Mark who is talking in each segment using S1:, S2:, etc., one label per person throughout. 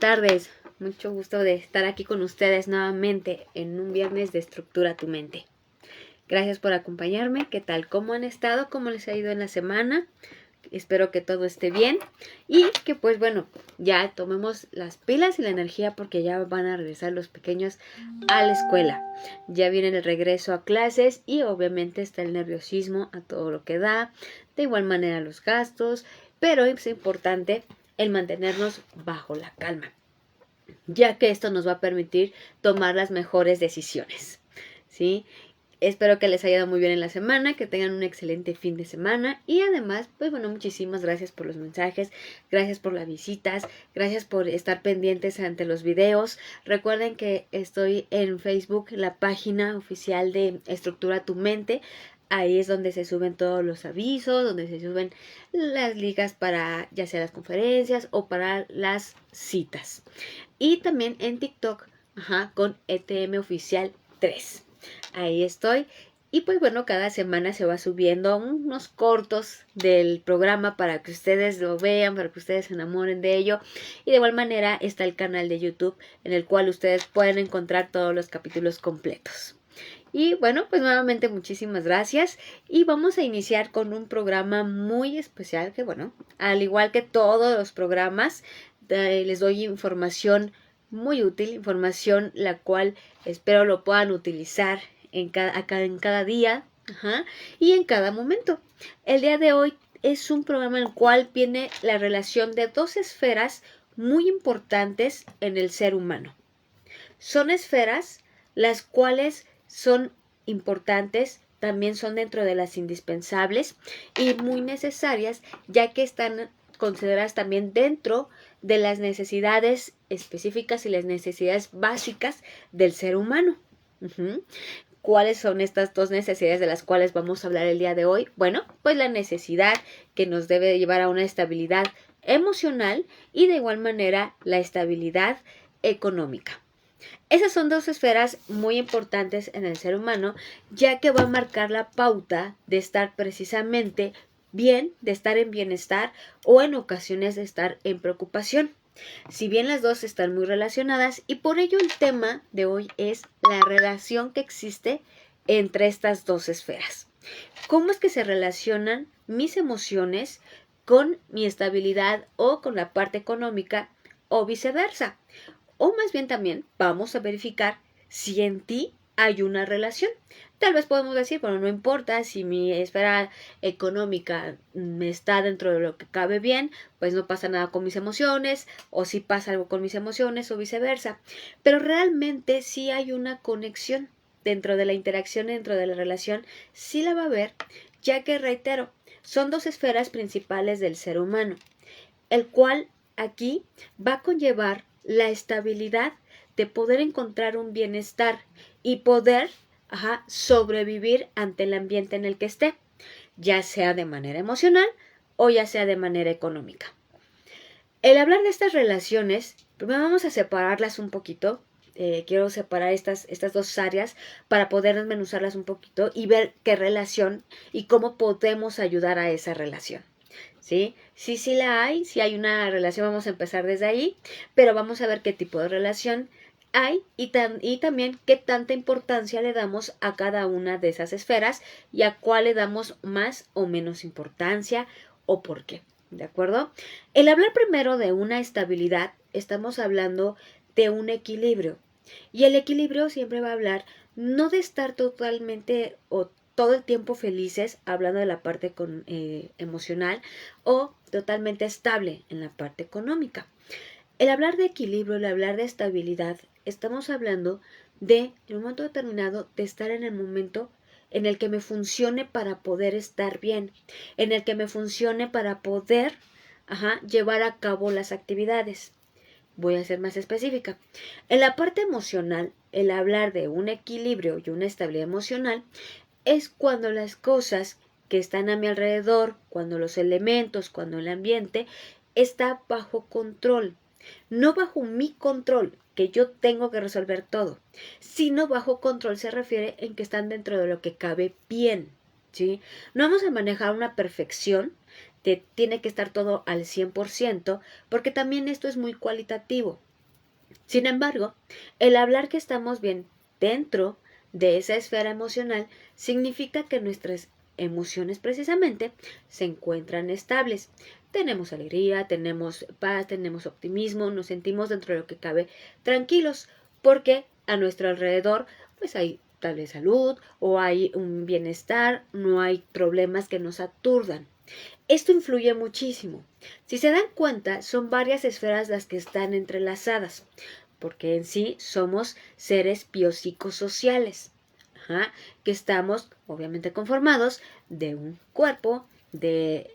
S1: tardes. Mucho gusto de estar aquí con ustedes nuevamente en un viernes de Estructura tu Mente. Gracias por acompañarme. ¿Qué tal? ¿Cómo han estado? ¿Cómo les ha ido en la semana? Espero que todo esté bien y que pues bueno, ya tomemos las pilas y la energía porque ya van a regresar los pequeños a la escuela. Ya viene el regreso a clases y obviamente está el nerviosismo a todo lo que da. De igual manera los gastos, pero es importante el mantenernos bajo la calma, ya que esto nos va a permitir tomar las mejores decisiones, ¿sí? Espero que les haya ido muy bien en la semana, que tengan un excelente fin de semana y además, pues bueno, muchísimas gracias por los mensajes, gracias por las visitas, gracias por estar pendientes ante los videos. Recuerden que estoy en Facebook, la página oficial de Estructura tu Mente. Ahí es donde se suben todos los avisos, donde se suben las ligas para ya sea las conferencias o para las citas. Y también en TikTok, con ETM Oficial 3. Ahí estoy. Y pues bueno, cada semana se va subiendo unos cortos del programa para que ustedes lo vean, para que ustedes se enamoren de ello. Y de igual manera está el canal de YouTube en el cual ustedes pueden encontrar todos los capítulos completos. Y bueno, pues nuevamente muchísimas gracias y vamos a iniciar con un programa muy especial que bueno, al igual que todos los programas, les doy información muy útil, información la cual espero lo puedan utilizar en cada día y en cada momento. El día de hoy es un programa en el cual viene la relación de dos esferas muy importantes en el ser humano. Son esferas las cuales son importantes, también son dentro de las indispensables y muy necesarias, ya que están consideradas también dentro de las necesidades específicas y las necesidades básicas del ser humano. ¿Cuáles son estas dos necesidades de las cuales vamos a hablar el día de hoy? Bueno, pues la necesidad que nos debe llevar a una estabilidad emocional y de igual manera la estabilidad económica. Esas son dos esferas muy importantes en el ser humano, ya que va a marcar la pauta de estar precisamente bien, de estar en bienestar o en ocasiones de estar en preocupación. Si bien las dos están muy relacionadas y por ello el tema de hoy es la relación que existe entre estas dos esferas. ¿Cómo es que se relacionan mis emociones con mi estabilidad o con la parte económica o viceversa? O más bien también vamos a verificar si en ti hay una relación. Tal vez podemos decir, bueno, no importa si mi esfera económica está dentro de lo que cabe bien, pues no pasa nada con mis emociones, o si pasa algo con mis emociones o viceversa. Pero realmente sí hay una conexión dentro de la interacción, dentro de la relación, sí la va a haber, ya que reitero, son dos esferas principales del ser humano, el cual aquí va a conllevar la estabilidad de poder encontrar un bienestar y poder sobrevivir ante el ambiente en el que esté, ya sea de manera emocional o ya sea de manera económica. El hablar de estas relaciones, primero vamos a separarlas un poquito. Quiero separar estas dos áreas para poder desmenuzarlas un poquito y ver qué relación y cómo podemos ayudar a esa relación. ¿Sí? Sí la hay, si hay una relación, vamos a empezar desde ahí, pero vamos a ver qué tipo de relación hay y también qué tanta importancia le damos a cada una de esas esferas y a cuál le damos más o menos importancia o por qué, ¿de acuerdo? El hablar primero de una estabilidad, estamos hablando de un equilibrio y el equilibrio siempre va a hablar no de estar totalmente o todo el tiempo felices, hablando de la parte emocional, o totalmente estable en la parte económica. El hablar de equilibrio, el hablar de estabilidad, estamos hablando de, en un momento determinado, de estar en el momento en el que me funcione para poder estar bien, en el que me funcione para poder llevar a cabo las actividades. Voy a ser más específica. En la parte emocional, el hablar de un equilibrio y una estabilidad emocional es cuando las cosas que están a mi alrededor, cuando los elementos, cuando el ambiente está bajo control. No bajo mi control, que yo tengo que resolver todo, sino bajo control se refiere en que están dentro de lo que cabe bien, ¿sí? No vamos a manejar una perfección, tiene que estar todo al 100%, porque también esto es muy cualitativo. Sin embargo, el hablar que estamos bien dentro de esa esfera emocional significa que nuestras emociones precisamente se encuentran estables. Tenemos alegría, tenemos paz, tenemos optimismo, nos sentimos dentro de lo que cabe tranquilos, porque a nuestro alrededor pues hay tal vez salud o hay un bienestar, no hay problemas que nos aturdan. Esto influye muchísimo. Si se dan cuenta, son varias esferas las que están entrelazadas, porque en sí somos seres biopsicosociales, que estamos obviamente conformados de un cuerpo, de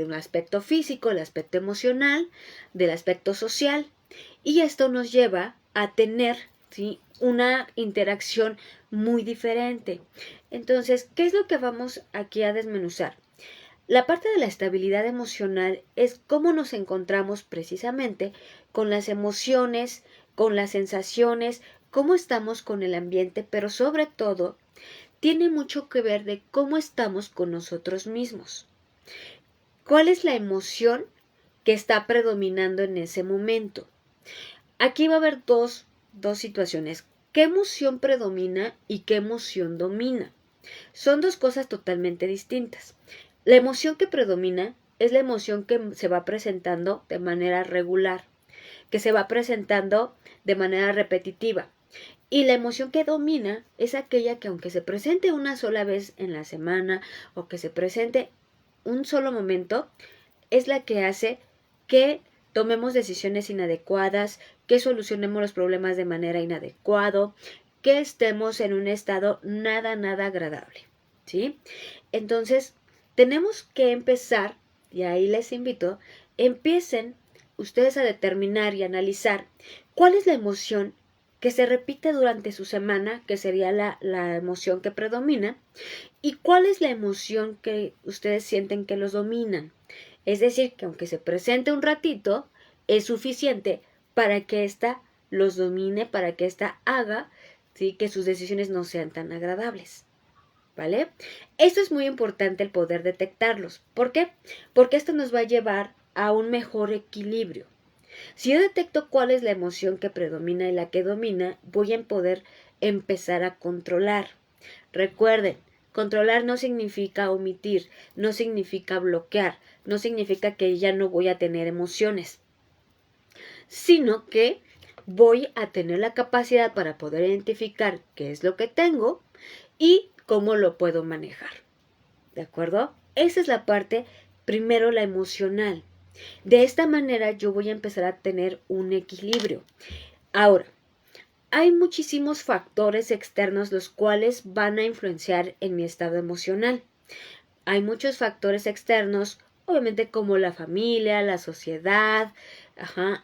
S1: un aspecto físico, el aspecto emocional, del aspecto social, y esto nos lleva a tener, ¿sí?, una interacción muy diferente. Entonces, ¿qué es lo que vamos aquí a desmenuzar? La parte de la estabilidad emocional es cómo nos encontramos precisamente con las emociones, con las sensaciones, cómo estamos con el ambiente, pero sobre todo tiene mucho que ver de cómo estamos con nosotros mismos. ¿Cuál es la emoción que está predominando en ese momento? Aquí va a haber dos situaciones. ¿Qué emoción predomina y qué emoción domina? Son dos cosas totalmente distintas. La emoción que predomina es la emoción que se va presentando de manera regular, que se va presentando de manera repetitiva. Y la emoción que domina es aquella que aunque se presente una sola vez en la semana o que se presente un solo momento, es la que hace que tomemos decisiones inadecuadas, que solucionemos los problemas de manera inadecuada, que estemos en un estado nada agradable, ¿sí? Entonces, tenemos que empezar, y ahí les invito, empiecen ustedes a determinar y analizar cuál es la emoción que se repite durante su semana, que sería la emoción que predomina, y cuál es la emoción que ustedes sienten que los dominan. Es decir, que aunque se presente un ratito, es suficiente para que ésta los domine, para que ésta haga, ¿sí?, que sus decisiones no sean tan agradables. ¿Vale? Esto es muy importante, el poder detectarlos. ¿Por qué? Porque esto nos va a llevar a un mejor equilibrio. Si yo detecto cuál es la emoción que predomina y la que domina, voy a poder empezar a controlar. Recuerden, controlar no significa omitir, no significa bloquear, no significa que ya no voy a tener emociones, sino que voy a tener la capacidad para poder identificar qué es lo que tengo y cómo lo puedo manejar. ¿De acuerdo? Esa es la parte, primero la emocional. De esta manera yo voy a empezar a tener un equilibrio. Ahora, hay muchísimos factores externos los cuales van a influenciar en mi estado emocional. Hay muchos factores externos, obviamente como la familia, la sociedad,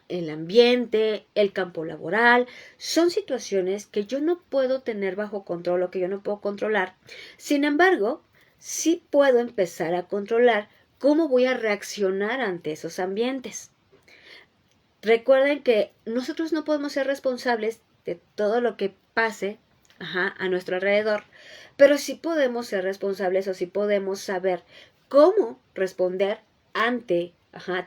S1: el ambiente, el campo laboral. Son situaciones que yo no puedo tener bajo control o que yo no puedo controlar. Sin embargo, sí puedo empezar a controlar cómo voy a reaccionar ante esos ambientes. Recuerden que nosotros no podemos ser responsables de todo lo que pase a nuestro alrededor, pero sí podemos ser responsables o sí podemos saber cómo responder ante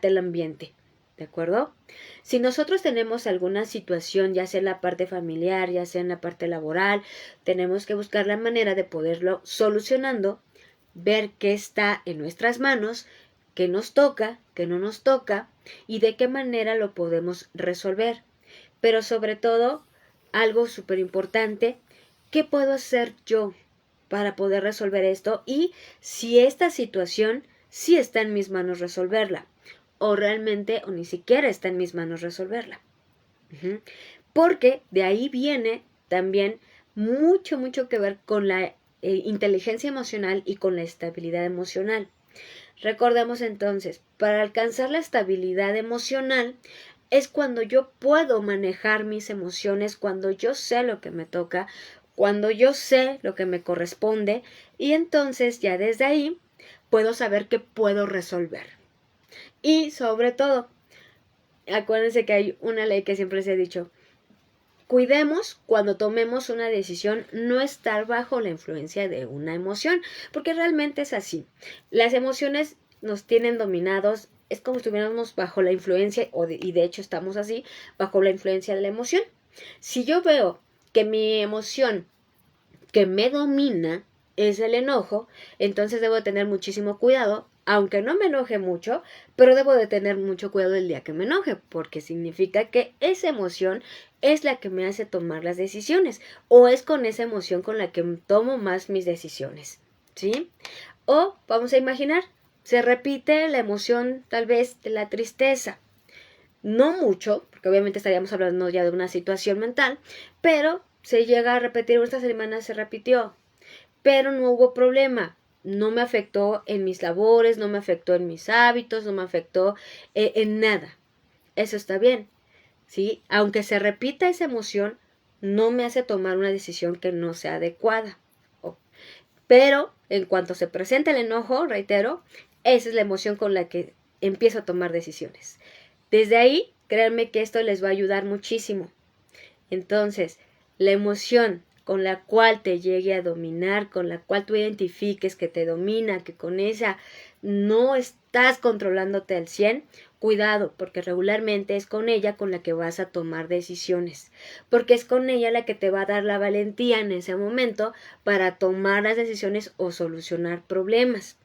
S1: el ambiente. ¿De acuerdo? Si nosotros tenemos alguna situación, ya sea en la parte familiar, ya sea en la parte laboral, tenemos que buscar la manera de poderlo solucionando, ver qué está en nuestras manos, qué nos toca, qué no nos toca y de qué manera lo podemos resolver. Pero sobre todo, algo súper importante, ¿qué puedo hacer yo para poder resolver esto? Y si esta situación sí está en mis manos resolverla, o realmente o ni siquiera está en mis manos resolverla. Porque de ahí viene también mucho que ver con la inteligencia emocional y con la estabilidad emocional. Recordemos entonces, para alcanzar la estabilidad emocional es cuando yo puedo manejar mis emociones, cuando yo sé lo que me toca, cuando yo sé lo que me corresponde y entonces ya desde ahí puedo saber qué puedo resolver. Y sobre todo, acuérdense que hay una ley que siempre se ha dicho, cuidemos cuando tomemos una decisión no estar bajo la influencia de una emoción, porque realmente es así. Las emociones nos tienen dominados es como si estuviéramos bajo la influencia, y de hecho estamos así, bajo la influencia de la emoción. Si yo veo que mi emoción que me domina es el enojo, entonces debo tener muchísimo cuidado, aunque no me enoje mucho, pero debo de tener mucho cuidado el día que me enoje, porque significa que esa emoción es la que me hace tomar las decisiones, o es con esa emoción con la que tomo más mis decisiones, ¿sí? O vamos a imaginar, se repite la emoción tal vez de la tristeza, no mucho, porque obviamente estaríamos hablando ya de una situación mental, pero se llega a repetir, esta semana se repitió, pero no hubo problema. No me afectó en mis labores, no me afectó en mis hábitos, no me afectó en nada. Eso está bien, ¿sí? Aunque se repita esa emoción, no me hace tomar una decisión que no sea adecuada. Pero en cuanto se presenta el enojo, reitero, esa es la emoción con la que empiezo a tomar decisiones. Desde ahí, créanme que esto les va a ayudar muchísimo. Entonces, la emoción con la cual te llegue a dominar, con la cual tú identifiques que te domina, que con esa no estás controlándote al 100, cuidado, porque regularmente es con ella con la que vas a tomar decisiones, porque es con ella la que te va a dar la valentía en ese momento para tomar las decisiones o solucionar problemas.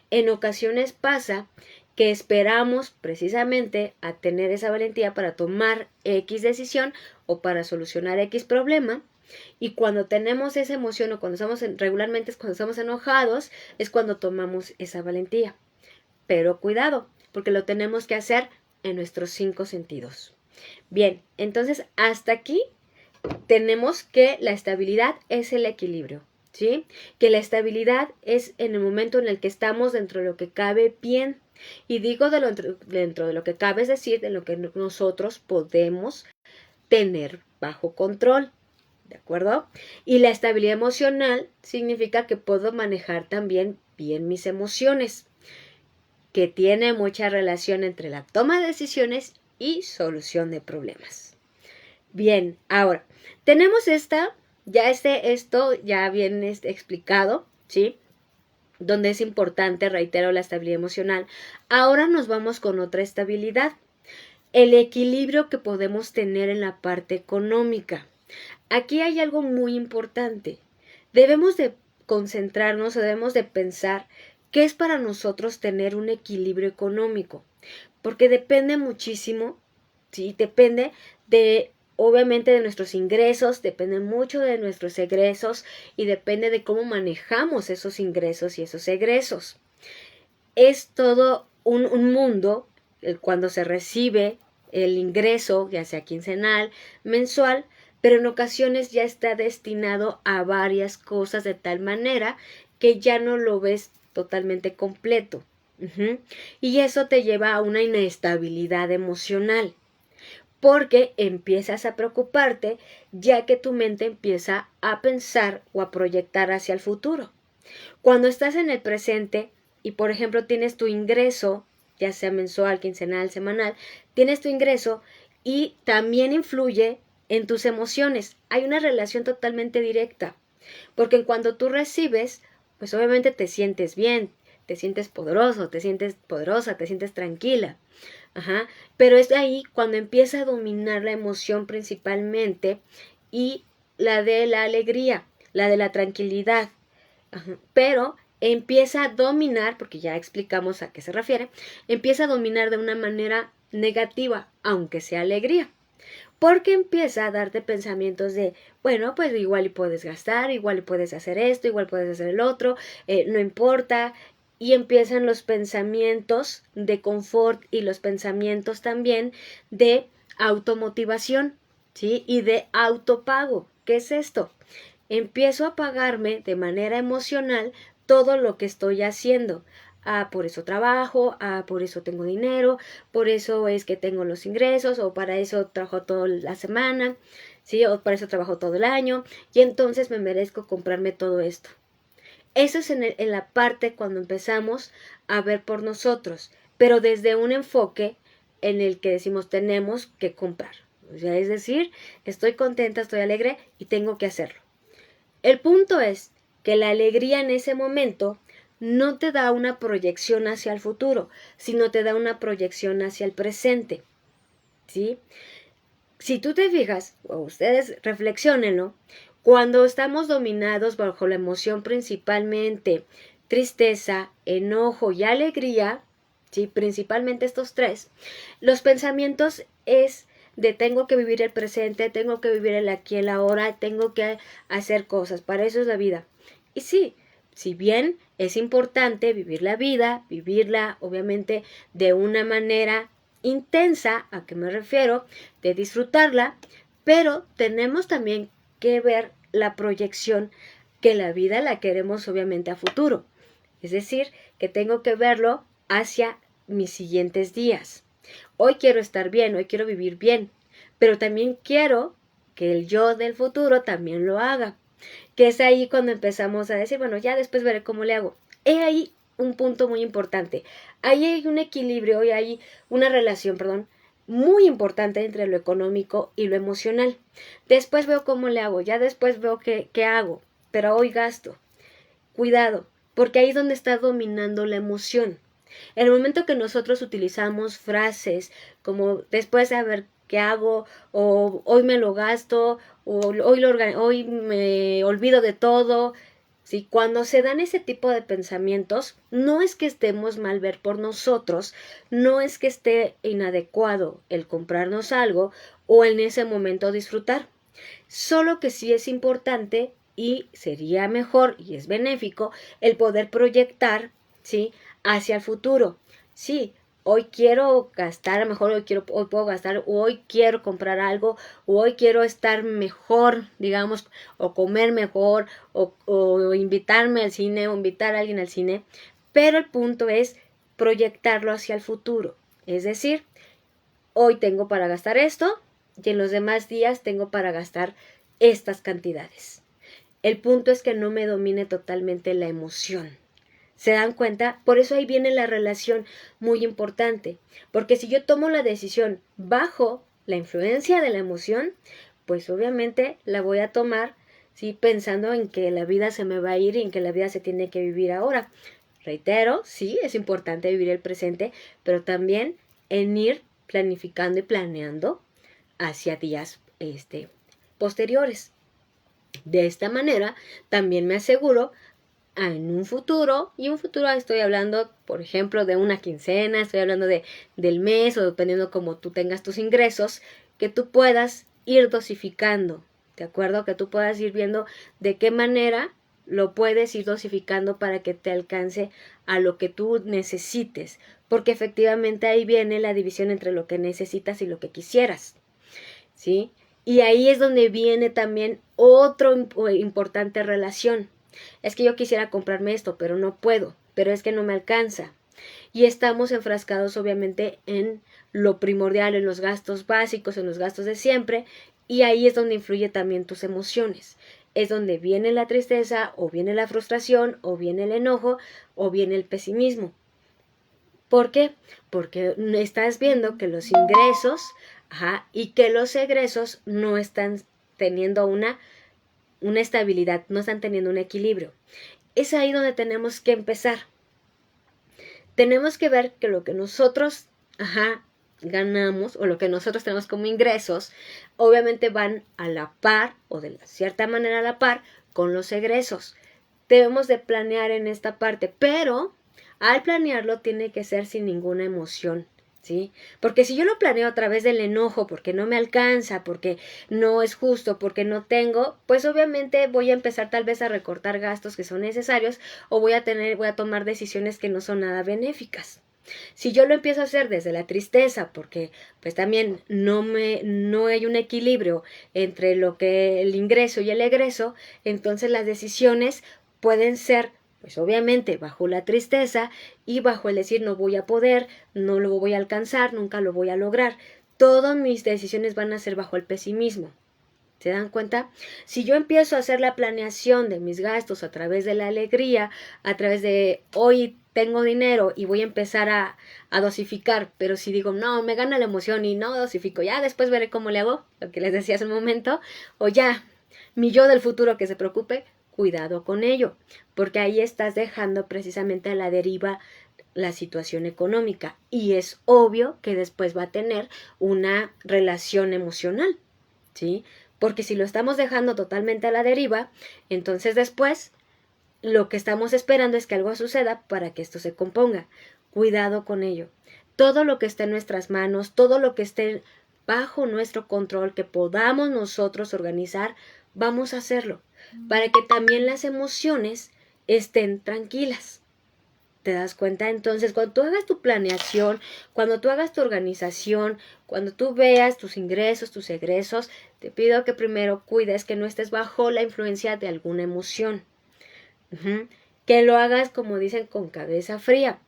S1: En ocasiones pasa que esperamos precisamente a tener esa valentía para tomar X decisión o para solucionar X problema, y cuando tenemos esa emoción o cuando estamos regularmente es cuando estamos enojados, es cuando tomamos esa valentía. Pero cuidado, porque lo tenemos que hacer en nuestros 5 sentidos. Bien, entonces hasta aquí tenemos que la estabilidad es el equilibrio, ¿sí? Que la estabilidad es en el momento en el que estamos dentro de lo que cabe bien. Y digo dentro de lo que cabe, es decir, de lo que nosotros podemos tener bajo control, ¿de acuerdo? Y la estabilidad emocional significa que puedo manejar también bien mis emociones, que tiene mucha relación entre la toma de decisiones y solución de problemas. Bien, ahora, tenemos esto ya bien explicado, ¿sí? Donde es importante, reitero, la estabilidad emocional. Ahora nos vamos con otra estabilidad, el equilibrio que podemos tener en la parte económica. Aquí hay algo muy importante. Debemos de concentrarnos, debemos de pensar qué es para nosotros tener un equilibrio económico, porque depende muchísimo, ¿sí? Depende de, obviamente, de nuestros ingresos, depende mucho de nuestros egresos y depende de cómo manejamos esos ingresos y esos egresos. Es todo un mundo cuando se recibe el ingreso, ya sea quincenal, mensual, pero en ocasiones ya está destinado a varias cosas de tal manera que ya no lo ves totalmente completo. Y eso te lleva a una inestabilidad emocional, porque empiezas a preocuparte ya que tu mente empieza a pensar o a proyectar hacia el futuro. Cuando estás en el presente y, por ejemplo, tienes tu ingreso, ya sea mensual, quincenal, semanal, tienes tu ingreso y también influye en tus emociones. Hay una relación totalmente directa, porque cuando tú recibes, pues obviamente te sientes bien, te sientes poderoso, te sientes poderosa, te sientes tranquila. Pero es ahí cuando empieza a dominar la emoción principalmente y la de la alegría, la de la tranquilidad. Pero empieza a dominar, porque ya explicamos a qué se refiere, empieza a dominar de una manera negativa, aunque sea alegría. Porque empieza a darte pensamientos de, bueno, pues igual y puedes gastar, igual y puedes hacer esto, igual puedes hacer el otro, no importa. Y empiezan los pensamientos de confort y los pensamientos también de automotivación, ¿sí? Y de autopago. ¿Qué es esto? Empiezo a pagarme de manera emocional todo lo que estoy haciendo. Por eso trabajo, por eso tengo dinero, por eso es que tengo los ingresos, o para eso trabajo toda la semana, ¿sí? O para eso trabajo todo el año, y entonces me merezco comprarme todo esto. Eso es en la parte cuando empezamos a ver por nosotros, pero desde un enfoque en el que decimos tenemos que comprar. O sea, es decir, estoy contenta, estoy alegre y tengo que hacerlo. El punto es que la alegría en ese momento
S2: no te da una proyección hacia el futuro, sino te da una proyección hacia el presente, ¿sí? Si tú te fijas, o ustedes reflexionenlo, cuando estamos dominados bajo la emoción principalmente tristeza, enojo y alegría, ¿sí? Principalmente estos tres, los pensamientos es de tengo que vivir el presente, tengo que vivir el aquí y el ahora, tengo que hacer cosas, para eso es la vida. Y sí, si bien es importante vivir la vida, vivirla obviamente de una manera intensa, ¿a qué me refiero? De disfrutarla, pero tenemos también que ver la proyección que la vida la queremos obviamente a futuro. Es decir, que tengo que verlo hacia mis siguientes días. Hoy quiero estar bien, hoy quiero vivir bien, pero también quiero que el yo del futuro también lo haga. Que es ahí cuando empezamos a decir, bueno, ya después veré cómo le hago. He ahí un punto muy importante. Ahí hay un equilibrio y hay una relación, muy importante entre lo económico y lo emocional. Después veo cómo le hago, ya después veo qué hago, pero hoy gasto. Cuidado, porque ahí es donde está dominando la emoción. En el momento que nosotros utilizamos frases como después de ver qué hago, o hoy me lo gasto, o hoy me olvido de todo, ¿sí? Cuando se dan ese tipo de pensamientos, no es que estemos mal ver por nosotros, no es que esté inadecuado el comprarnos algo o en ese momento disfrutar. Solo que sí es importante y sería mejor y es benéfico el poder proyectar, ¿sí? Hacia el futuro. Sí, hoy quiero gastar, a lo mejor hoy puedo gastar, o hoy quiero comprar algo, o hoy quiero estar mejor, digamos, o comer mejor, o invitarme al cine, o invitar a alguien al cine. Pero el punto es proyectarlo hacia el futuro. Es decir, hoy tengo para gastar esto y en los demás días tengo para gastar estas cantidades. El punto es que no me domine totalmente la emoción. ¿Se dan cuenta? Por eso ahí viene la relación muy importante. Porque si yo tomo la decisión bajo la influencia de la emoción, pues obviamente la voy a tomar, ¿sí? Pensando en que la vida se me va a ir y en que la vida se tiene que vivir ahora. Reitero, sí, es importante vivir el presente, pero también en ir planificando y planeando hacia días posteriores. De esta manera, también me aseguro en un futuro, y un futuro estoy hablando, por ejemplo, de una quincena, estoy hablando del mes, o dependiendo como tú tengas tus ingresos, que tú puedas ir dosificando, ¿de acuerdo? Que tú puedas ir viendo de qué manera lo puedes ir dosificando para que te alcance a lo que tú necesites, porque efectivamente ahí viene la división entre lo que necesitas y lo que quisieras, ¿sí? Y ahí es donde viene también otra importante relación. Es que yo quisiera comprarme esto, pero no puedo, pero es que no me alcanza. Y estamos enfrascados obviamente en lo primordial, en los gastos básicos, en los gastos de siempre, y ahí es donde influye también tus emociones. Es donde viene la tristeza, o viene la frustración, o viene el enojo, o viene el pesimismo. ¿Por qué? Porque estás viendo que los ingresos, y que los egresos no están teniendo una estabilidad, no están teniendo un equilibrio. Es ahí donde tenemos que empezar. Tenemos que ver que lo que nosotros, ganamos, o lo que nosotros tenemos como ingresos, obviamente van a la par, o de cierta manera a la par, con los egresos. Debemos de planear en esta parte, pero al planearlo tiene que ser sin ninguna emoción, ¿sí? Porque si yo lo planeo a través del enojo, porque no me alcanza, porque no es justo, porque no tengo, pues obviamente voy a empezar tal vez a recortar gastos que son necesarios, o voy a tomar decisiones que no son nada benéficas. Si yo lo empiezo a hacer desde la tristeza, porque pues también no hay un equilibrio entre lo que el ingreso y el egreso, entonces las decisiones pueden ser, pues obviamente bajo la tristeza y bajo el decir no voy a poder, no lo voy a alcanzar, nunca lo voy a lograr. Todas mis decisiones van a ser bajo el pesimismo. ¿Se dan cuenta? Si yo empiezo a hacer la planeación de mis gastos a través de la alegría, a través de hoy tengo dinero y voy a empezar a dosificar, pero si digo, no, me gana la emoción y no dosifico, ya después veré cómo le hago, lo que les decía hace un momento, o ya, mi yo del futuro que se preocupe, cuidado con ello, porque ahí estás dejando precisamente a la deriva la situación económica y es obvio que después va a tener una relación emocional, ¿sí? Porque si lo estamos dejando totalmente a la deriva, entonces después lo que estamos esperando es que algo suceda para que esto se componga. Cuidado con ello. Todo lo que esté en nuestras manos, todo lo que esté bajo nuestro control, que podamos nosotros organizar, vamos a hacerlo, para que también las emociones estén tranquilas. ¿Te das cuenta? Entonces, cuando tú hagas tu planeación, cuando tú hagas tu organización, cuando tú veas tus ingresos, tus egresos, te pido que primero cuides que no estés bajo la influencia de alguna emoción. Que lo hagas, como dicen, con cabeza fría,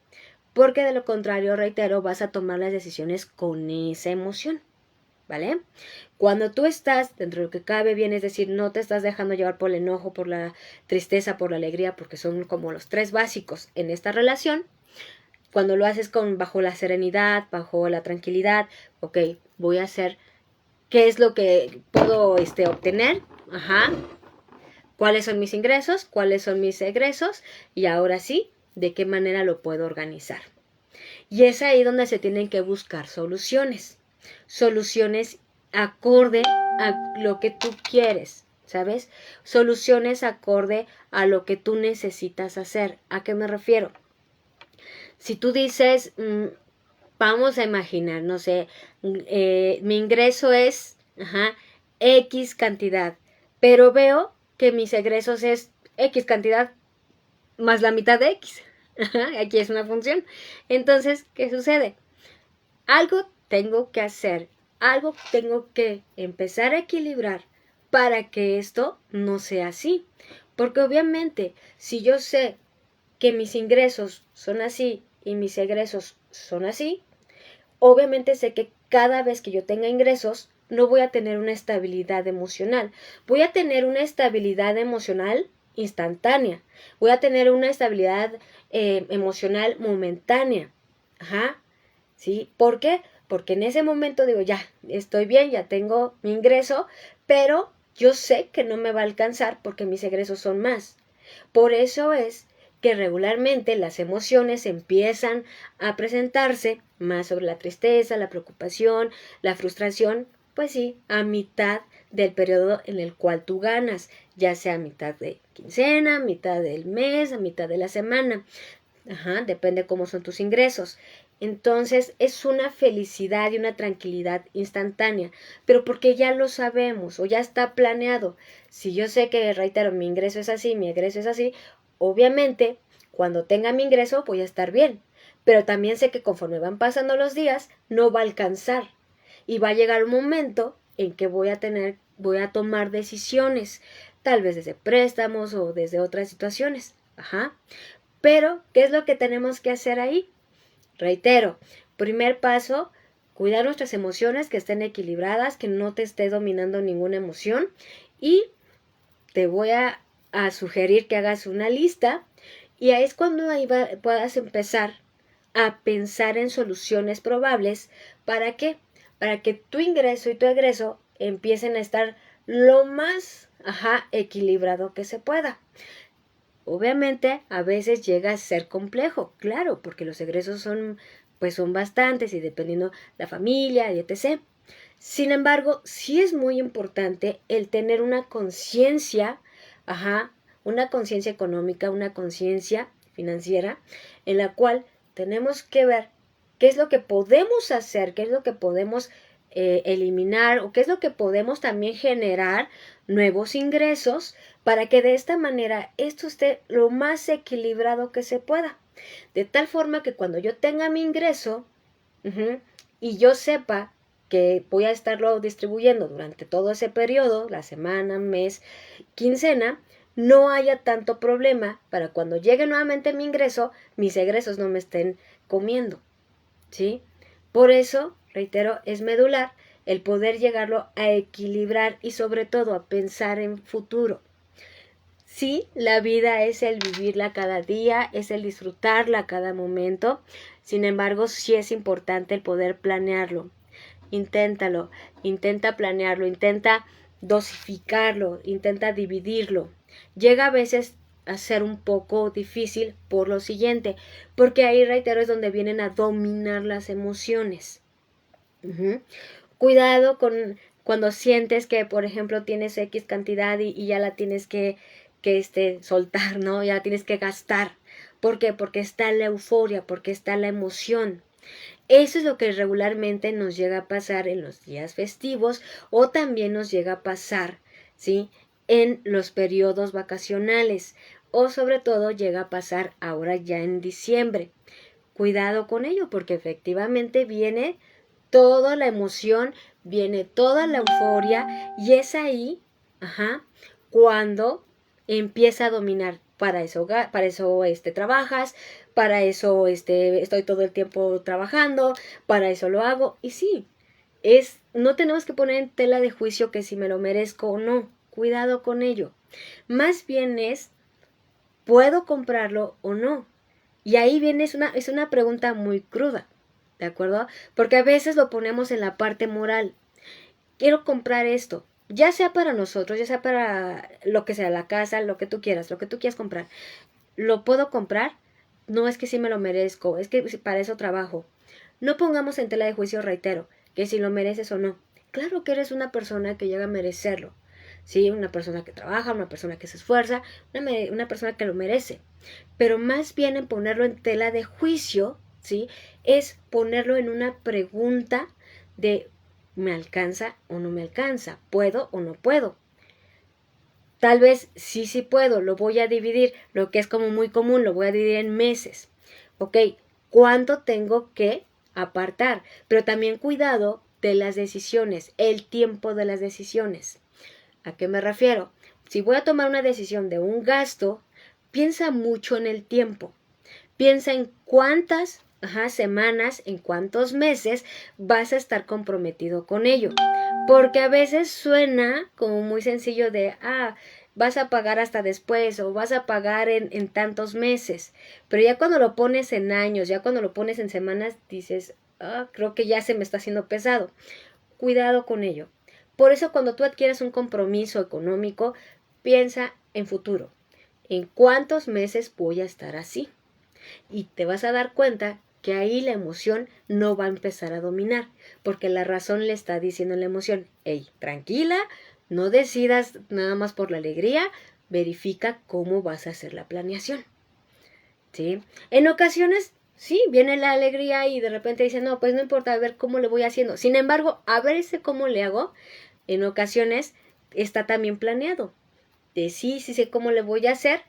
S2: porque de lo contrario, reitero, vas a tomar las decisiones con esa emoción, ¿vale? Cuando tú estás dentro de lo que cabe bien, es decir, no te estás dejando llevar por el enojo, por la tristeza, por la alegría, porque son como los tres básicos en esta relación. Cuando lo haces bajo la serenidad, bajo la tranquilidad, ok, voy a hacer qué es lo que puedo obtener, cuáles son mis ingresos, cuáles son mis egresos y ahora sí, de qué manera lo puedo organizar. Y es ahí donde se tienen que buscar soluciones acorde a lo que tú quieres, ¿sabes? Soluciones acorde a lo que tú necesitas hacer. ¿A qué me refiero? Si tú dices, vamos a imaginar, no sé, mi ingreso es X cantidad, pero veo que mis egresos es X cantidad más la mitad de X. Aquí es una función. Entonces, ¿qué sucede? Algo tengo que hacer, algo tengo que empezar a equilibrar para que esto no sea así. Porque obviamente, si yo sé que mis ingresos son así y mis egresos son así, obviamente sé que cada vez que yo tenga ingresos, no voy a tener una estabilidad emocional. Voy a tener una estabilidad emocional instantánea. Voy a tener una estabilidad emocional momentánea. ¿Sí? ¿Por qué? Porque en ese momento digo, ya, estoy bien, ya tengo mi ingreso, pero yo sé que no me va a alcanzar porque mis egresos son más. Por eso es que regularmente las emociones empiezan a presentarse más sobre la tristeza, la preocupación, la frustración, pues sí, a mitad del periodo en el cual tú ganas, ya sea a mitad de quincena, a mitad del mes, a mitad de la semana. Depende cómo son tus ingresos. Entonces es una felicidad y una tranquilidad instantánea, pero porque ya lo sabemos o ya está planeado. Si yo sé que, reitero, mi ingreso es así, mi egreso es así, obviamente cuando tenga mi ingreso voy a estar bien, pero también sé que conforme van pasando los días no va a alcanzar y va a llegar un momento en que voy a tomar decisiones, tal vez desde préstamos o desde otras situaciones. Pero, ¿qué es lo que tenemos que hacer ahí? Reitero, primer paso, cuidar nuestras emociones, que estén equilibradas, que no te esté dominando ninguna emoción. Y te voy a sugerir que hagas una lista y ahí es cuando puedas empezar a pensar en soluciones probables. ¿Para qué? Para que tu ingreso y tu egreso empiecen a estar lo más equilibrado que se pueda. Obviamente, a veces llega a ser complejo, claro, porque los egresos son bastantes y dependiendo la familia y etc. Sin embargo, sí es muy importante el tener una conciencia, una conciencia económica, una conciencia financiera, en la cual tenemos que ver qué es lo que podemos hacer, qué es lo que podemos eliminar o qué es lo que podemos también generar nuevos ingresos para que de esta manera esto esté lo más equilibrado que se pueda. De tal forma que cuando yo tenga mi ingreso y yo sepa que voy a estarlo distribuyendo durante todo ese periodo, la semana, mes, quincena, no haya tanto problema para cuando llegue nuevamente mi ingreso, mis egresos no me estén comiendo, ¿sí? Por eso, reitero, es medular el poder llegarlo a equilibrar y sobre todo a pensar en futuro. Sí, la vida es el vivirla cada día, es el disfrutarla cada momento. Sin embargo, sí es importante el poder planearlo. Inténtalo, intenta planearlo, intenta dosificarlo, intenta dividirlo. llega a veces a ser un poco difícil por lo siguiente, porque ahí, reitero, es donde vienen a dominar las emociones. Cuidado con cuando sientes que, por ejemplo, tienes X cantidad y ya la tienes que soltar, ¿no? Ya la tienes que gastar. ¿Por qué? Porque está la euforia, porque está la emoción. Eso es lo que regularmente nos llega a pasar en los días festivos o también nos llega a pasar, ¿sí? En los periodos vacacionales o sobre todo llega a pasar ahora ya en diciembre. Cuidado con ello porque efectivamente viene toda la emoción, viene toda la euforia y es ahí, cuando empieza a dominar. Para eso trabajas, para eso estoy todo el tiempo trabajando, para eso lo hago. Y sí, no tenemos que poner en tela de juicio que si me lo merezco o no. Cuidado con ello. Más bien ¿puedo comprarlo o no? Y ahí viene, es una pregunta muy cruda, ¿de acuerdo? Porque a veces lo ponemos en la parte moral. Quiero comprar esto, ya sea para nosotros, ya sea para lo que sea, la casa, lo que tú quieras comprar. ¿Lo puedo comprar? No, es que sí me lo merezco, es que para eso trabajo. No pongamos en tela de juicio, reitero, que si lo mereces o no. Claro que eres una persona que llega a merecerlo. Sí, una persona que trabaja, una persona que se esfuerza, una persona que lo merece. Pero más bien en ponerlo en tela de juicio, ¿sí? Es ponerlo en una pregunta de ¿me alcanza o no me alcanza? ¿Puedo o no puedo? Tal vez sí puedo, lo voy a dividir, lo que es como muy común, lo voy a dividir en meses. Ok, ¿cuánto tengo que apartar? Pero también cuidado de las decisiones, el tiempo de las decisiones. ¿A qué me refiero? Si voy a tomar una decisión de un gasto, piensa mucho en el tiempo. Piensa en cuántas semanas, en cuántos meses vas a estar comprometido con ello. Porque a veces suena como muy sencillo de, vas a pagar hasta después o vas a pagar en tantos meses. Pero ya cuando lo pones en años, ya cuando lo pones en semanas, dices, creo que ya se me está haciendo pesado. Cuidado con ello. Por eso cuando tú adquieres un compromiso económico, piensa en futuro. ¿En cuántos meses voy a estar así? Y te vas a dar cuenta que ahí la emoción no va a empezar a dominar, porque la razón le está diciendo a la emoción, hey, tranquila, no decidas nada más por la alegría, verifica cómo vas a hacer la planeación. ¿Sí? En ocasiones, sí, viene la alegría y de repente dice, no, pues no importa, a ver cómo le voy haciendo. Sin embargo, a ver ese cómo le hago, en ocasiones está también planeado. De sí sé cómo le voy a hacer,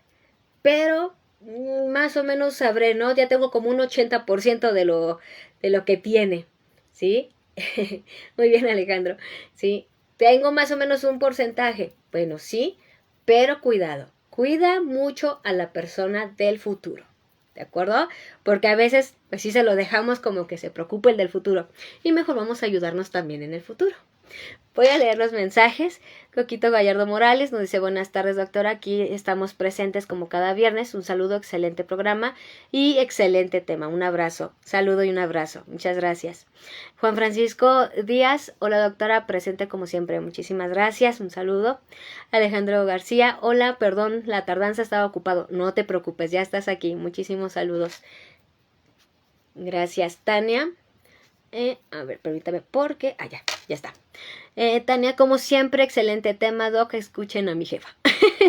S2: pero más o menos sabré, ¿no? Ya tengo como un 80% de lo que tiene, ¿sí? Muy bien, Alejandro, ¿sí? Tengo más o menos un porcentaje. Bueno, sí, pero cuidado. Cuida mucho a la persona del futuro, ¿de acuerdo? Porque a veces, pues sí se lo dejamos como que se preocupe el del futuro. Y mejor vamos a ayudarnos también en el futuro. Voy a leer los mensajes. Coquito Gallardo Morales nos dice, buenas tardes, doctora, aquí estamos presentes como cada viernes, un saludo, excelente programa y excelente tema, un abrazo, saludo y un abrazo, muchas gracias. Juan Francisco Díaz, hola doctora, presente como siempre, muchísimas gracias, un saludo. Alejandro García, hola, perdón, la tardanza, estaba ocupado, no te preocupes, ya estás aquí, muchísimos saludos. Gracias, Tania. A ver, permítame, porque... ya está. Tania, como siempre, excelente tema, Doc, escuchen a mi jefa.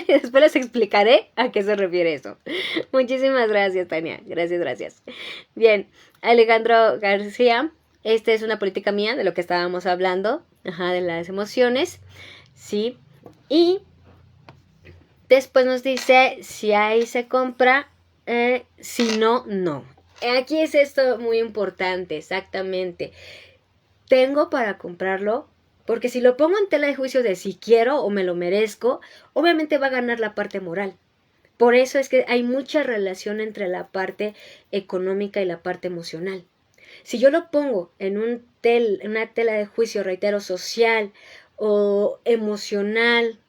S2: Después les explicaré a qué se refiere eso. Muchísimas gracias, Tania. Gracias. Bien, Alejandro García, esta es una política mía de lo que estábamos hablando, de las emociones, sí. Y después nos dice, si ahí se compra, si no, no. Aquí es esto muy importante, exactamente. ¿Tengo para comprarlo? Porque si lo pongo en tela de juicio de si quiero o me lo merezco, obviamente va a ganar la parte moral. Por eso es que hay mucha relación entre la parte económica y la parte emocional. Si yo lo pongo en una tela de juicio, reitero, social o emocional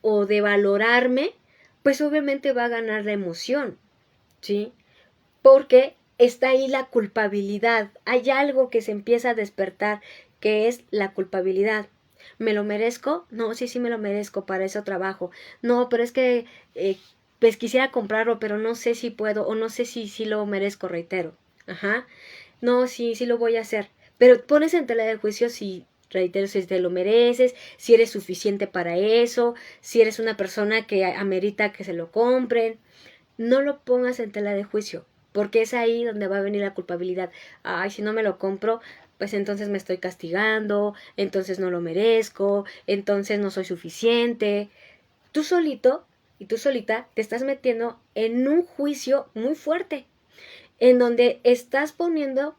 S2: o de valorarme, pues obviamente va a ganar la emoción, ¿sí? Porque está ahí la culpabilidad. Hay algo que se empieza a despertar, que es la culpabilidad. ¿Me lo merezco? No, sí, sí me lo merezco, para eso trabajo. No, pero es que pues quisiera comprarlo, pero no sé si puedo o no sé si lo merezco, reitero. Ajá. No, sí, sí lo voy a hacer. Pero pones en tela de juicio si, reitero, si te lo mereces, si eres suficiente para eso, si eres una persona que amerita que se lo compren. No lo pongas en tela de juicio, porque es ahí donde va a venir la culpabilidad. Ay, si no me lo compro, pues entonces me estoy castigando, entonces no lo merezco, entonces no soy suficiente. Tú solito y tú solita te estás metiendo en un juicio muy fuerte, en donde estás poniendo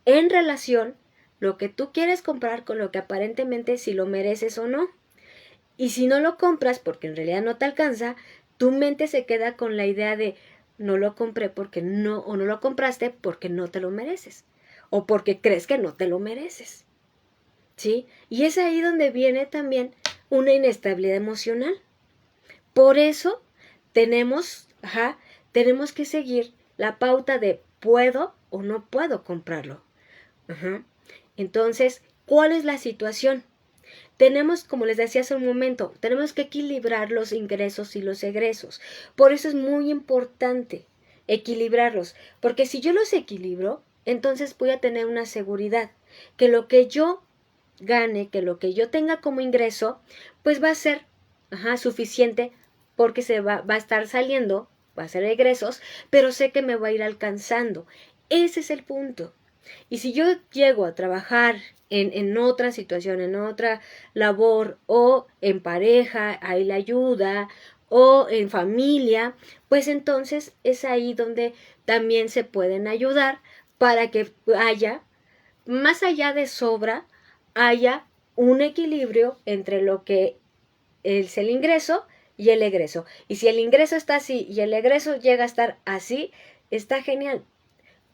S2: en relación lo que tú quieres comprar con lo que aparentemente si lo mereces o no. Y si no lo compras porque en realidad no te alcanza, tu mente se queda con la idea de no lo compré porque no, o no lo compraste porque no te lo mereces, o porque crees que no te lo mereces. ¿Sí? Y es ahí donde viene también una inestabilidad emocional. Por eso tenemos que seguir la pauta de puedo o no puedo comprarlo. Ajá. Entonces, ¿cuál es la situación? Tenemos, como les decía hace un momento, tenemos que equilibrar los ingresos y los egresos. Por eso es muy importante equilibrarlos, porque si yo los equilibro, entonces voy a tener una seguridad, que lo que yo gane, que lo que yo tenga como ingreso, pues va a ser suficiente porque va a estar saliendo, va a ser egresos, pero sé que me va a ir alcanzando. Ese es el punto. Y si yo llego a trabajar en otra situación, en otra labor, o en pareja, hay la ayuda, o en familia, pues entonces es ahí donde también se pueden ayudar para que haya, más allá de sobra, haya un equilibrio entre lo que es el ingreso y el egreso. Y si el ingreso está así y el egreso llega a estar así, está genial.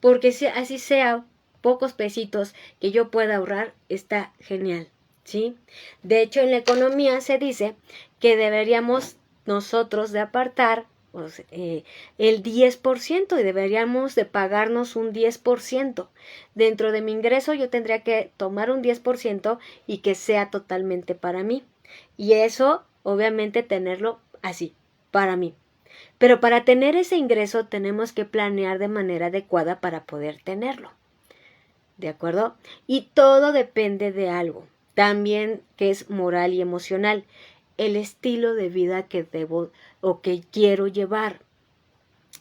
S2: Porque si así sea pocos pesitos que yo pueda ahorrar, está genial, ¿sí? De hecho, en la economía se dice que deberíamos nosotros de apartar pues, el 10% y deberíamos de pagarnos un 10%. Dentro de mi ingreso yo tendría que tomar un 10% y que sea totalmente para mí. Y eso, obviamente, tenerlo así, para mí. Pero para tener ese ingreso tenemos que planear de manera adecuada para poder tenerlo. ¿De acuerdo? Y todo depende de algo. También que es moral y emocional. El estilo de vida que debo o que quiero llevar.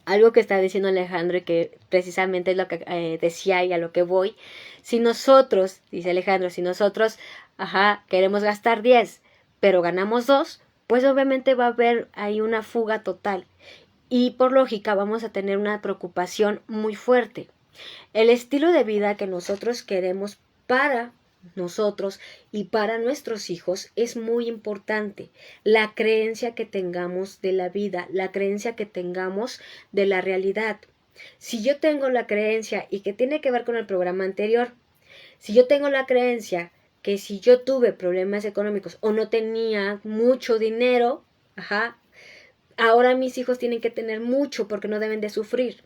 S2: Algo que está diciendo Alejandro y que precisamente es lo que decía y a lo que voy. Si nosotros, dice Alejandro, si nosotros queremos gastar 10, pero ganamos 2, pues obviamente va a haber ahí una fuga total. Y por lógica vamos a tener una preocupación muy fuerte. El estilo de vida que nosotros queremos para nosotros y para nuestros hijos es muy importante. La creencia que tengamos de la vida, la creencia que tengamos de la realidad. Si yo tengo la creencia, y que tiene que ver con el programa anterior, si yo tengo la creencia que si yo tuve problemas económicos o no tenía mucho dinero, ahora mis hijos tienen que tener mucho porque no deben de sufrir.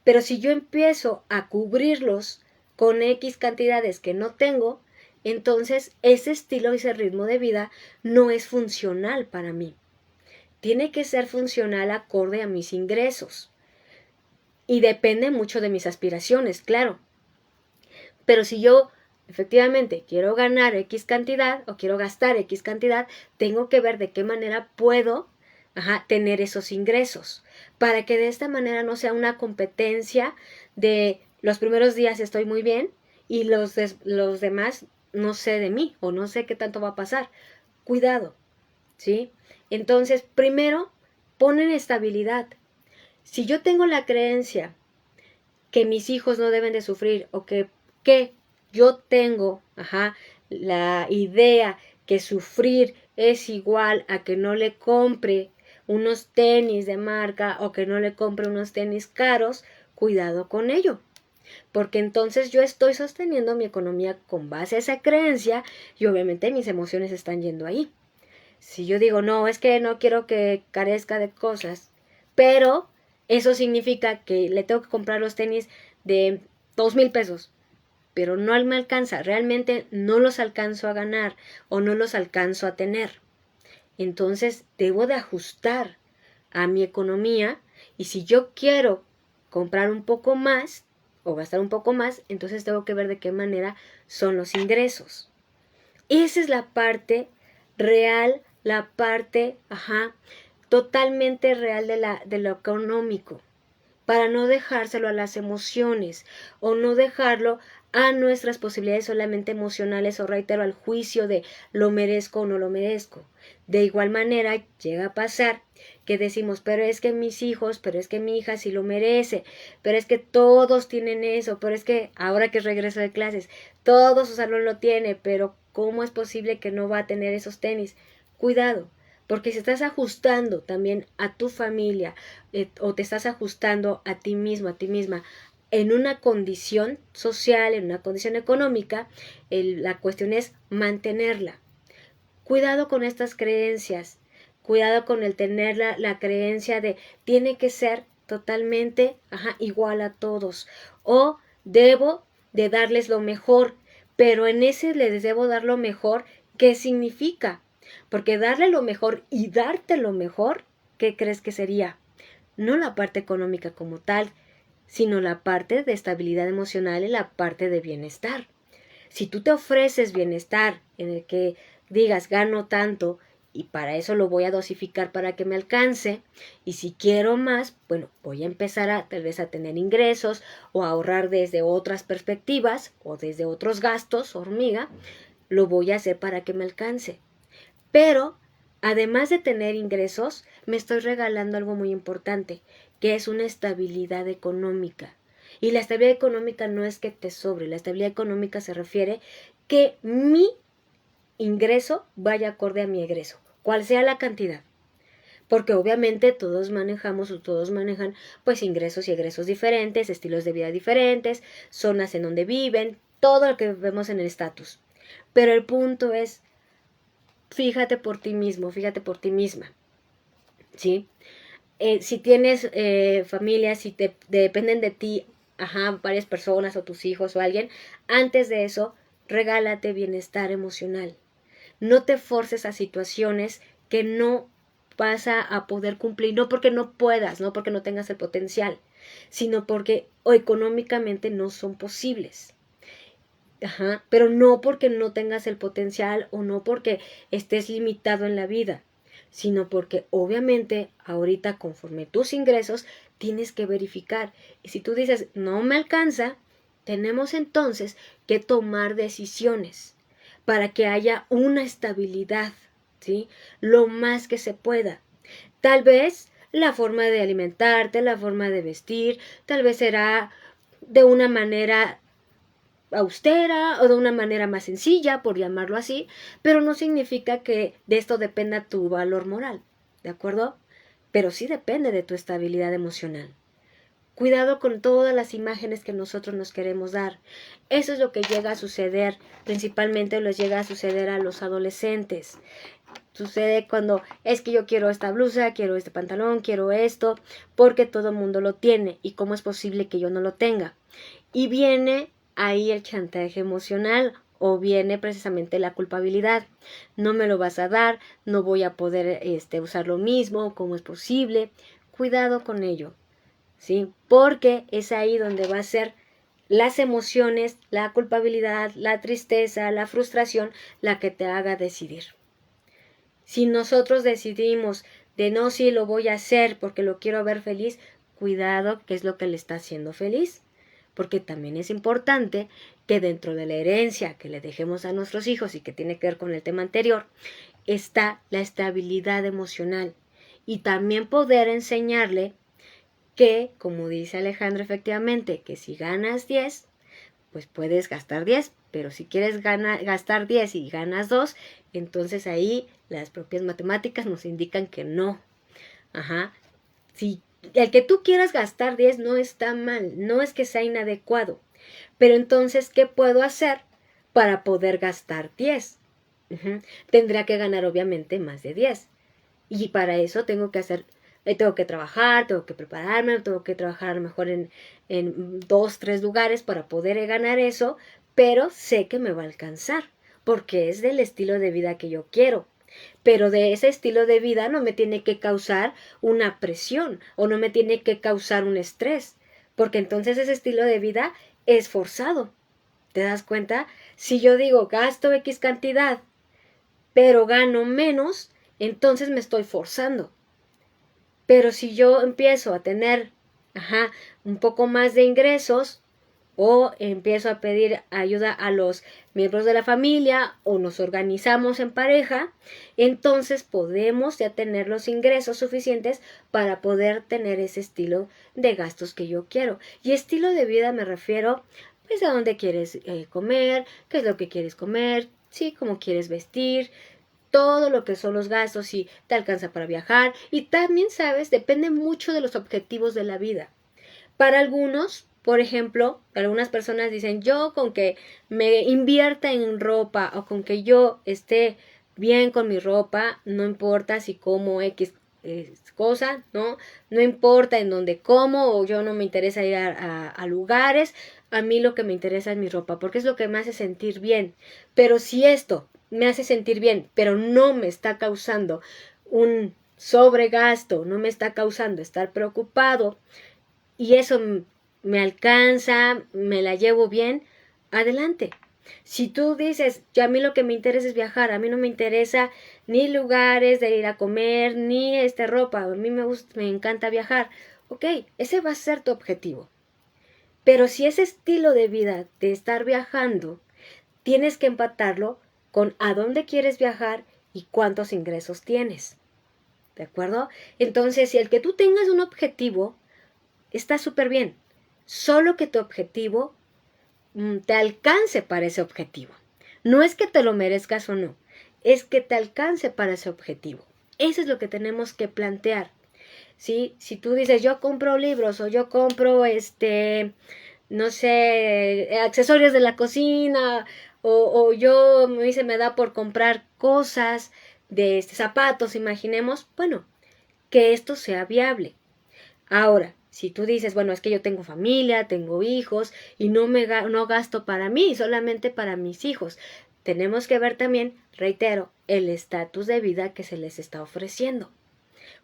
S2: Pero si yo empiezo a cubrirlos con X cantidades que no tengo, entonces ese estilo y ese ritmo de vida no es funcional para mí. Tiene que ser funcional acorde a mis ingresos. Y depende mucho de mis aspiraciones, claro. Pero si yo efectivamente quiero ganar X cantidad o quiero gastar X cantidad, tengo que ver de qué manera puedo tener esos ingresos, para que de esta manera no sea una competencia de los primeros días estoy muy bien y los demás no sé de mí o no sé qué tanto va a pasar. Cuidado, ¿sí? Entonces, primero, ponen estabilidad. Si yo tengo la creencia que mis hijos no deben de sufrir o que yo tengo la idea que sufrir es igual a que no le compre unos tenis de marca o que no le compre unos tenis caros, cuidado con ello. Porque entonces yo estoy sosteniendo mi economía con base a esa creencia y obviamente mis emociones están yendo ahí. Si yo digo, no, es que no quiero que carezca de cosas, pero eso significa que le tengo que comprar los tenis de 2,000 pesos. pero no me alcanza, realmente no los alcanzo a ganar o no los alcanzo a tener. Entonces debo de ajustar a mi economía y si yo quiero comprar un poco más o gastar un poco más, entonces tengo que ver de qué manera son los ingresos. Esa es la parte real, la parte, totalmente real de lo económico, para no dejárselo a las emociones o no dejarlo a nuestras posibilidades solamente emocionales o reitero al juicio de lo merezco o no lo merezco. De igual manera llega a pasar que decimos, pero es que mis hijos, pero es que mi hija sí lo merece, pero es que todos tienen eso, pero es que ahora que regreso de clases, todo su salón lo tiene, pero ¿cómo es posible que no va a tener esos tenis? Cuidado, porque si estás ajustando también a tu familia o te estás ajustando a ti mismo, a ti misma, en una condición social, en una condición económica, la cuestión es mantenerla. Cuidado con estas creencias, cuidado con el tener la creencia de tiene que ser totalmente igual a todos o debo de darles lo mejor, pero en ese les debo dar lo mejor, ¿qué significa? Porque darle lo mejor y darte lo mejor, ¿qué crees que sería? No la parte económica como tal, sino la parte de estabilidad emocional y la parte de bienestar. Si tú te ofreces bienestar en el que digas gano tanto y para eso lo voy a dosificar para que me alcance y si quiero más, bueno, voy a empezar a tal vez a tener ingresos o a ahorrar desde otras perspectivas o desde otros gastos, hormiga, lo voy a hacer para que me alcance. Pero, además de tener ingresos, me estoy regalando algo muy importante, que es una estabilidad económica. Y la estabilidad económica no es que te sobre, la estabilidad económica se refiere que mi ingreso vaya acorde a mi egreso, cual sea la cantidad. Porque obviamente todos manejamos o todos manejan pues ingresos y egresos diferentes, estilos de vida diferentes, zonas en donde viven, todo lo que vemos en el estatus. Pero el punto es, fíjate por ti mismo, fíjate por ti misma, ¿sí? Si tienes familia, si dependen de ti, varias personas o tus hijos o alguien, antes de eso, regálate bienestar emocional. No te forces a situaciones que no vas a poder cumplir, no porque no puedas, no porque no tengas el potencial, sino porque o económicamente no son posibles. Pero no porque no tengas el potencial o no porque estés limitado en la vida, sino porque obviamente ahorita conforme tus ingresos tienes que verificar. Y si tú dices, no me alcanza, tenemos entonces que tomar decisiones para que haya una estabilidad, ¿sí? Lo más que se pueda. Tal vez la forma de alimentarte, la forma de vestir, tal vez será de una manera austera o de una manera más sencilla, por llamarlo así, pero no significa que de esto dependa tu valor moral, ¿de acuerdo? Pero sí depende de tu estabilidad emocional. Cuidado con todas las imágenes que nosotros nos queremos dar. Eso es lo que llega a suceder, principalmente les llega a suceder a los adolescentes. Sucede cuando es que yo quiero esta blusa, quiero este pantalón, quiero esto, porque todo el mundo lo tiene y cómo es posible que yo no lo tenga. Y viene ahí el chantaje emocional o viene precisamente la culpabilidad. No me lo vas a dar, no voy a poder usar lo mismo, ¿cómo es posible? Cuidado con ello, ¿sí? Porque es ahí donde va a ser las emociones, la culpabilidad, la tristeza, la frustración, la que te haga decidir. Si nosotros decidimos de no, sí lo voy a hacer porque lo quiero ver feliz, cuidado, ¿qué es lo que le está haciendo feliz? Porque también es importante que dentro de la herencia que le dejemos a nuestros hijos y que tiene que ver con el tema anterior, está la estabilidad emocional y también poder enseñarle que, como dice Alejandro efectivamente, que si ganas 10, pues puedes gastar 10, pero si quieres gastar 10 y ganas 2, entonces ahí las propias matemáticas nos indican que no. Si el que tú quieras gastar 10 no está mal, no es que sea inadecuado, pero entonces, ¿qué puedo hacer para poder gastar 10? Tendría que ganar obviamente más de 10 y para eso tengo que trabajar, tengo que prepararme, tengo que trabajar a lo mejor en 2, 3 lugares para poder ganar eso, pero sé que me va a alcanzar, porque es del estilo de vida que yo quiero. Pero de ese estilo de vida no me tiene que causar una presión o no me tiene que causar un estrés, porque entonces ese estilo de vida es forzado. ¿Te das cuenta? Si yo digo gasto X cantidad, pero gano menos, entonces me estoy forzando. Pero si yo empiezo a tener, un poco más de ingresos, o empiezo a pedir ayuda a los miembros de la familia o nos organizamos en pareja, entonces podemos ya tener los ingresos suficientes para poder tener ese estilo de gastos que yo quiero. Y estilo de vida me refiero pues a dónde quieres comer, qué es lo que quieres comer, sí, cómo quieres vestir, todo lo que son los gastos, si te alcanza para viajar. Y también, sabes, depende mucho de los objetivos de la vida. Para algunos, por ejemplo, algunas personas dicen, yo con que me invierta en ropa o con que yo esté bien con mi ropa, no importa si como X cosa, ¿no? No importa en dónde como o yo no me interesa ir a lugares, a mí lo que me interesa es mi ropa, porque es lo que me hace sentir bien. Pero si esto me hace sentir bien, pero no me está causando un sobregasto, no me está causando estar preocupado, y eso me alcanza, me la llevo bien, adelante. Si tú dices, yo a mí lo que me interesa es viajar, a mí no me interesa ni lugares de ir a comer, ni ropa, a mí me encanta viajar, ok, ese va a ser tu objetivo. Pero si ese estilo de vida de estar viajando, tienes que empatarlo con a dónde quieres viajar y cuántos ingresos tienes. ¿De acuerdo? Entonces, si el que tú tengas un objetivo, está súper bien. Solo que tu objetivo te alcance para ese objetivo. No es que te lo merezcas o no, es que te alcance para ese objetivo. Eso es lo que tenemos que plantear. ¿Sí? Si tú dices, yo compro libros o yo compro, no sé, accesorios de la cocina o yo me da por comprar cosas de zapatos, imaginemos, bueno, que esto sea viable. Ahora, si tú dices, bueno, es que yo tengo familia, tengo hijos y no gasto para mí, solamente para mis hijos, tenemos que ver también, reitero, el estatus de vida que se les está ofreciendo.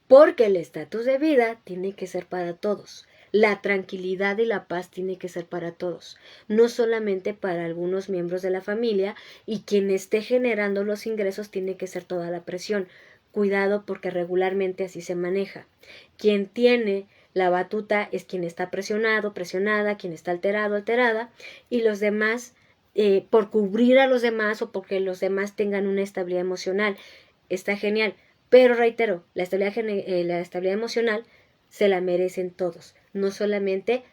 S2: Porque el estatus de vida tiene que ser para todos. La tranquilidad y la paz tiene que ser para todos, no solamente para algunos miembros de la familia, y quien esté generando los ingresos tiene que ser toda la presión. Cuidado, porque regularmente así se maneja. Quien tiene la batuta es quien está presionado, presionada, quien está alterado, alterada, y los demás, por cubrir a los demás o porque los demás tengan una estabilidad emocional, está genial. Pero reitero, la estabilidad emocional se la merecen todos, no solamente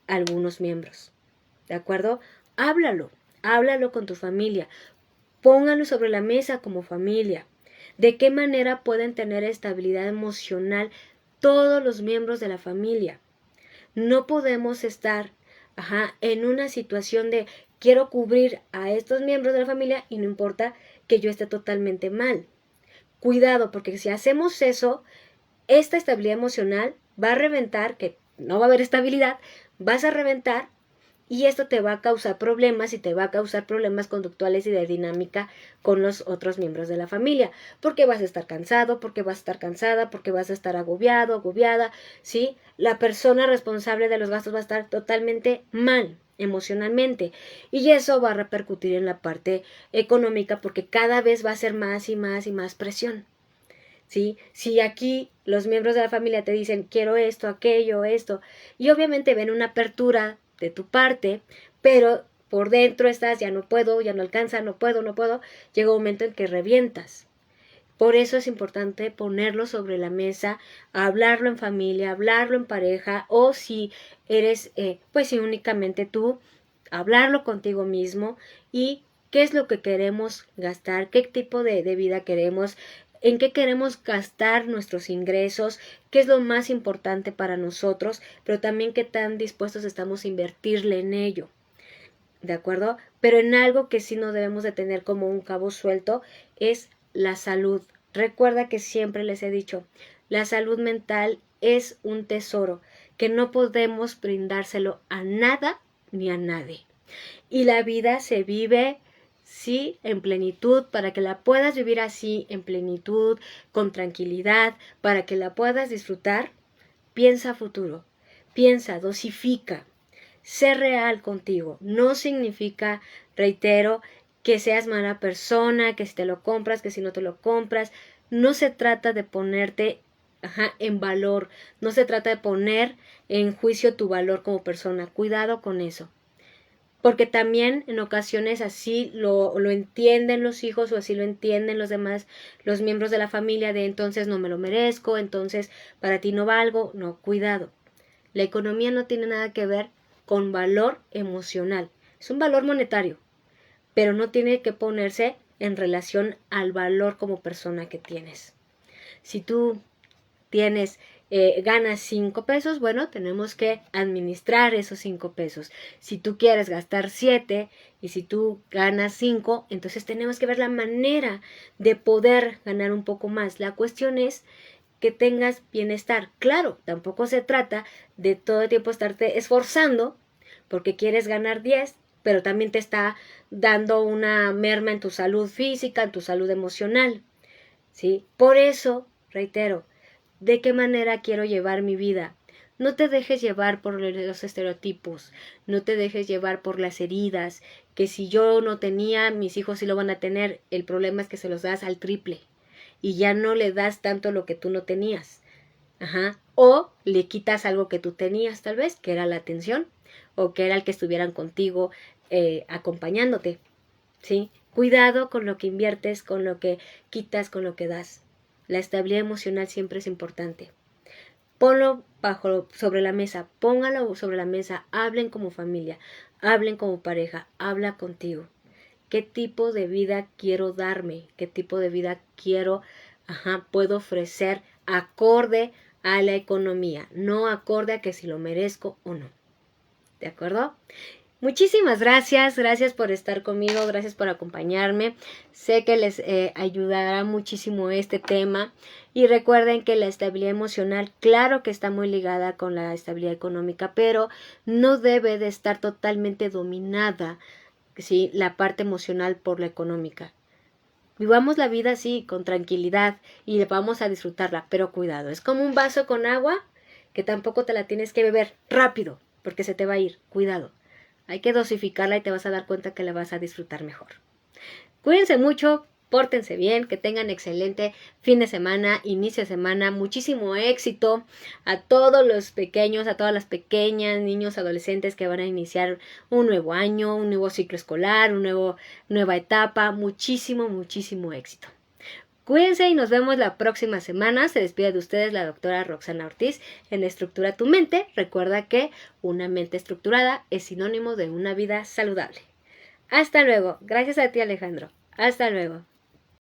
S2: algunos miembros. ¿De acuerdo? Háblalo con tu familia, póngalo sobre la mesa como familia. ¿De qué manera pueden tener estabilidad emocional todos los miembros de la familia? No podemos estar en una situación de quiero cubrir a estos miembros de la familia y no importa que yo esté totalmente mal. Cuidado, porque si hacemos eso, esta estabilidad emocional va a reventar, que no va a haber estabilidad, vas a reventar y esto te va a causar problemas y te va a causar problemas conductuales y de dinámica con los otros miembros de la familia, porque vas a estar cansado, porque vas a estar cansada, porque vas a estar agobiado, agobiada, ¿sí? La persona responsable de los gastos va a estar totalmente mal emocionalmente y eso va a repercutir en la parte económica porque cada vez va a ser más y más y más presión. ¿Sí? Si aquí los miembros de la familia te dicen quiero esto, aquello, esto, y obviamente ven una apertura de tu parte, pero por dentro estás ya no puedo, ya no alcanza, no puedo, llega un momento en que revientas. Por eso es importante ponerlo sobre la mesa, hablarlo en familia, hablarlo en pareja, o si eres, pues si únicamente tú, hablarlo contigo mismo y qué es lo que queremos gastar, qué tipo de vida queremos, en qué queremos gastar nuestros ingresos, qué es lo más importante para nosotros, pero también qué tan dispuestos estamos a invertirle en ello. ¿De acuerdo? Pero en algo que sí no debemos de tener como un cabo suelto es la salud. Recuerda que siempre les he dicho, la salud mental es un tesoro que no podemos brindárselo a nada ni a nadie. Y la vida se vive, sí, en plenitud, para que la puedas vivir así, en plenitud, con tranquilidad, para que la puedas disfrutar. Piensa a futuro, piensa, dosifica, sé real contigo. No significa, reitero, que seas mala persona, que si te lo compras, que si no te lo compras. No se trata de ponerte en valor, no se trata de poner en juicio tu valor como persona. Cuidado con eso. Porque también en ocasiones así lo entienden los hijos o así lo entienden los demás, los miembros de la familia, de entonces no me lo merezco, entonces para ti no valgo. No, cuidado. La economía no tiene nada que ver con valor emocional. Es un valor monetario, pero no tiene que ponerse en relación al valor como persona que tienes. Si tú ganas 5 pesos, bueno, tenemos que administrar esos 5 pesos. Si tú quieres gastar 7 y si tú ganas 5, entonces tenemos que ver la manera de poder ganar un poco más. La cuestión es que tengas bienestar. Claro, tampoco se trata de todo el tiempo estarte esforzando porque quieres ganar 10, pero también te está dando una merma en tu salud física, en tu salud emocional, ¿sí? Por eso, reitero, ¿de qué manera quiero llevar mi vida? No te dejes llevar por los estereotipos, no te dejes llevar por las heridas, que si yo no tenía, mis hijos sí lo van a tener. El problema es que se los das al triple y ya no le das tanto lo que tú no tenías. O le quitas algo que tú tenías tal vez, que era la atención, o que era el que estuvieran contigo acompañándote, ¿sí? Cuidado con lo que inviertes, con lo que quitas, con lo que das. La estabilidad emocional siempre es importante. Ponlo sobre la mesa, póngalo sobre la mesa, hablen como familia, hablen como pareja, habla contigo. ¿Qué tipo de vida quiero darme? ¿Qué tipo de vida puedo ofrecer acorde a la economía? No acorde a que si lo merezco o no. ¿De acuerdo? Muchísimas gracias por estar conmigo, gracias por acompañarme. Sé que les ayudará muchísimo este tema y recuerden que la estabilidad emocional, claro que está muy ligada con la estabilidad económica, pero no debe de estar totalmente dominada, ¿sí?, la parte emocional por la económica. Vivamos la vida así, con tranquilidad, y vamos a disfrutarla, pero cuidado, es como un vaso con agua que tampoco te la tienes que beber rápido, porque se te va a ir. Cuidado. Hay que dosificarla y te vas a dar cuenta que la vas a disfrutar mejor. Cuídense mucho, pórtense bien, que tengan excelente fin de semana, inicio de semana, muchísimo éxito a todos los pequeños, a todas las pequeñas, niños, adolescentes que van a iniciar un nuevo año, un nuevo ciclo escolar, nueva etapa, muchísimo éxito. Cuídense y nos vemos la próxima semana. Se despide de ustedes la doctora Roxana Ortiz en Estructura tu Mente. Recuerda que una mente estructurada es sinónimo de una vida saludable. Hasta luego. Gracias a ti, Alejandro. Hasta luego.